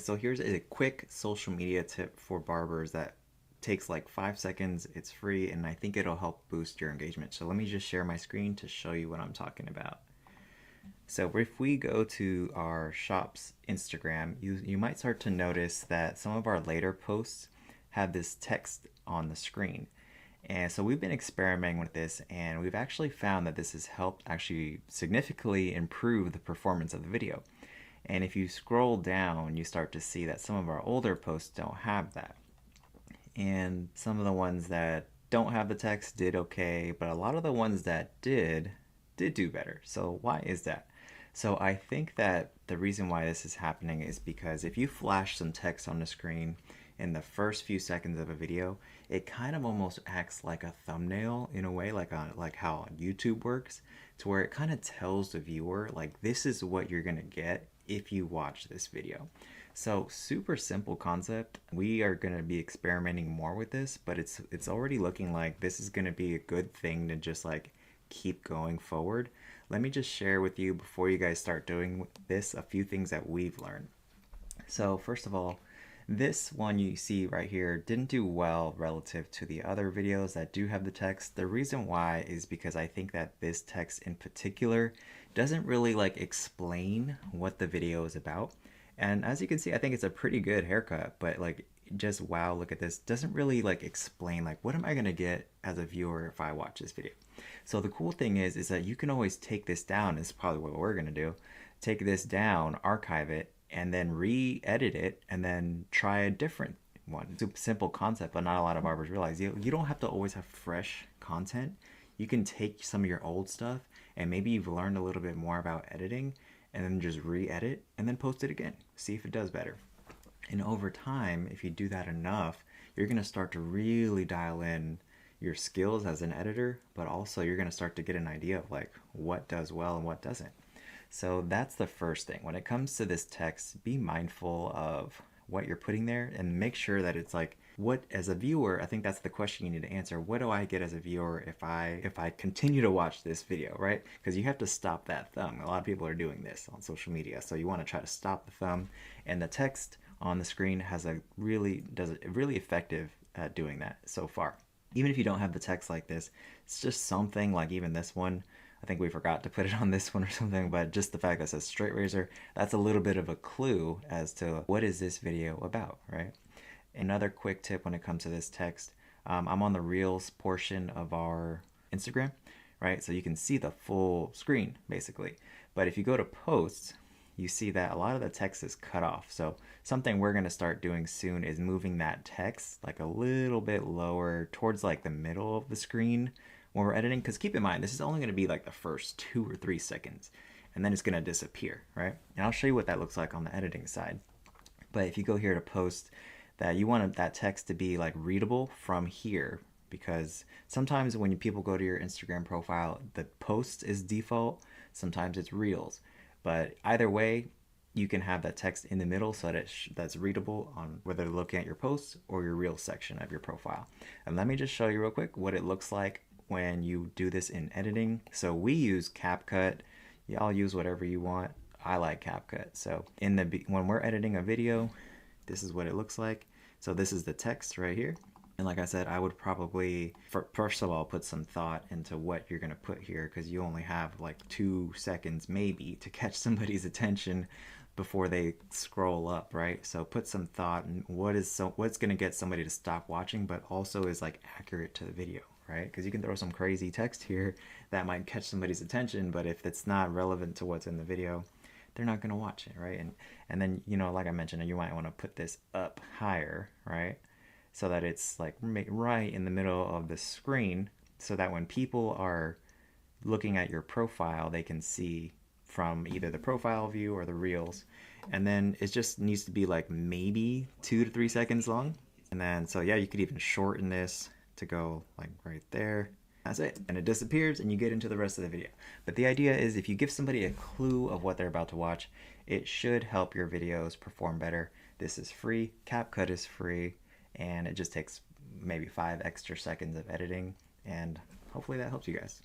Alright, so here's a quick social media tip for barbers that takes like 5 seconds. It's free and I think it'll help boost your engagement. So let me just share my screen to show you what I'm talking about. So if we go to our shop's Instagram, you might start to notice that some of our later posts have this text on the screen. And so we've been experimenting with this and we've actually found that this has helped actually significantly improve the performance of the video. And if you scroll down, you start to see that some of our older posts don't have that. And some of the ones that don't have the text did okay, but a lot of the ones that did do better. So why is that? So I think that the reason why this is happening is because if you flash some text on the screen in the first few seconds of a video, it kind of almost acts like a thumbnail in a way, like how YouTube works, to where it kind of tells the viewer like this is what you're gonna get if you watch this video. So super simple concept. We are going to be experimenting more with this, but it's already looking like this is going to be a good thing to just like keep going forward. Let me just share with you before you guys start doing this a few things that we've learned. So first of all, this one you see right here didn't do well relative to the other videos that do have the text. The reason why is because I think that this text in particular doesn't really like explain what the video is about. And as you can see, I think it's a pretty good haircut, but like just wow, look at this. Doesn't really like explain like what am I gonna get as a viewer if I watch this video. So the cool thing is that you can always take this down. This is probably what we're gonna do. Take this down, archive it, and then re-edit it and then try a different one. It's a simple concept, but not a lot of barbers realize you don't have to always have fresh content. You can take some of your old stuff and maybe you've learned a little bit more about editing and then just re-edit and then post it again. See if it does better. And over time, if you do that enough, you're gonna start to really dial in your skills as an editor, but also you're gonna start to get an idea of like what does well and what doesn't. So that's the first thing. When it comes to this text, be mindful of what you're putting there and make sure that it's like, what as a viewer, I think that's the question you need to answer. What do I get as a viewer if I continue to watch this video, right? Because you have to stop that thumb. A lot of people are doing this on social media. So you want to try to stop the thumb, and the text on the screen has really effective at doing that so far. Even if you don't have the text like this, it's just something like even this one. I think we forgot to put it on this one or something, but just the fact that it says straight razor, that's a little bit of a clue as to what is this video about, right? Another quick tip when it comes to this text, I'm on the Reels portion of our Instagram, right? So you can see the full screen basically. But if you go to posts, you see that a lot of the text is cut off. So something we're gonna start doing soon is moving that text like a little bit lower towards like the middle of the screen when we're editing, because keep in mind this is only going to be like the first 2 or 3 seconds and then it's going to disappear, right? And I'll show you what that looks like on the editing side. But if you go here to post, that you want that text to be like readable from here, because sometimes when people go to your Instagram profile, the post is default, sometimes it's reels, but either way you can have that text in the middle so that that's readable on whether they're looking at your posts or your reel section of your profile. And let me just show you real quick what it looks like when you do this in editing. So we use CapCut. Y'all use whatever you want. I like CapCut. So when we're editing a video, this is what it looks like. So this is the text right here. And like I said, I would probably, first of all, put some thought into what you're gonna put here, because you only have like 2 seconds maybe to catch somebody's attention before they scroll up, right? So put some thought in what's gonna get somebody to stop watching, but also is like accurate to the video, right? Because you can throw some crazy text here that might catch somebody's attention, but if it's not relevant to what's in the video, they're not gonna watch it, right? And then, you know, like I mentioned, you might want to put this up higher, right? So that it's like right in the middle of the screen, so that when people are looking at your profile, they can see from either the profile view or the reels. And then it just needs to be like maybe 2 to 3 seconds long. And then, so yeah, you could even shorten this to go like right there. That's it. And it disappears and you get into the rest of the video. But the idea is if you give somebody a clue of what they're about to watch, it should help your videos perform better. This is free. CapCut is free. And it just takes maybe 5 extra seconds of editing. And hopefully that helps you guys.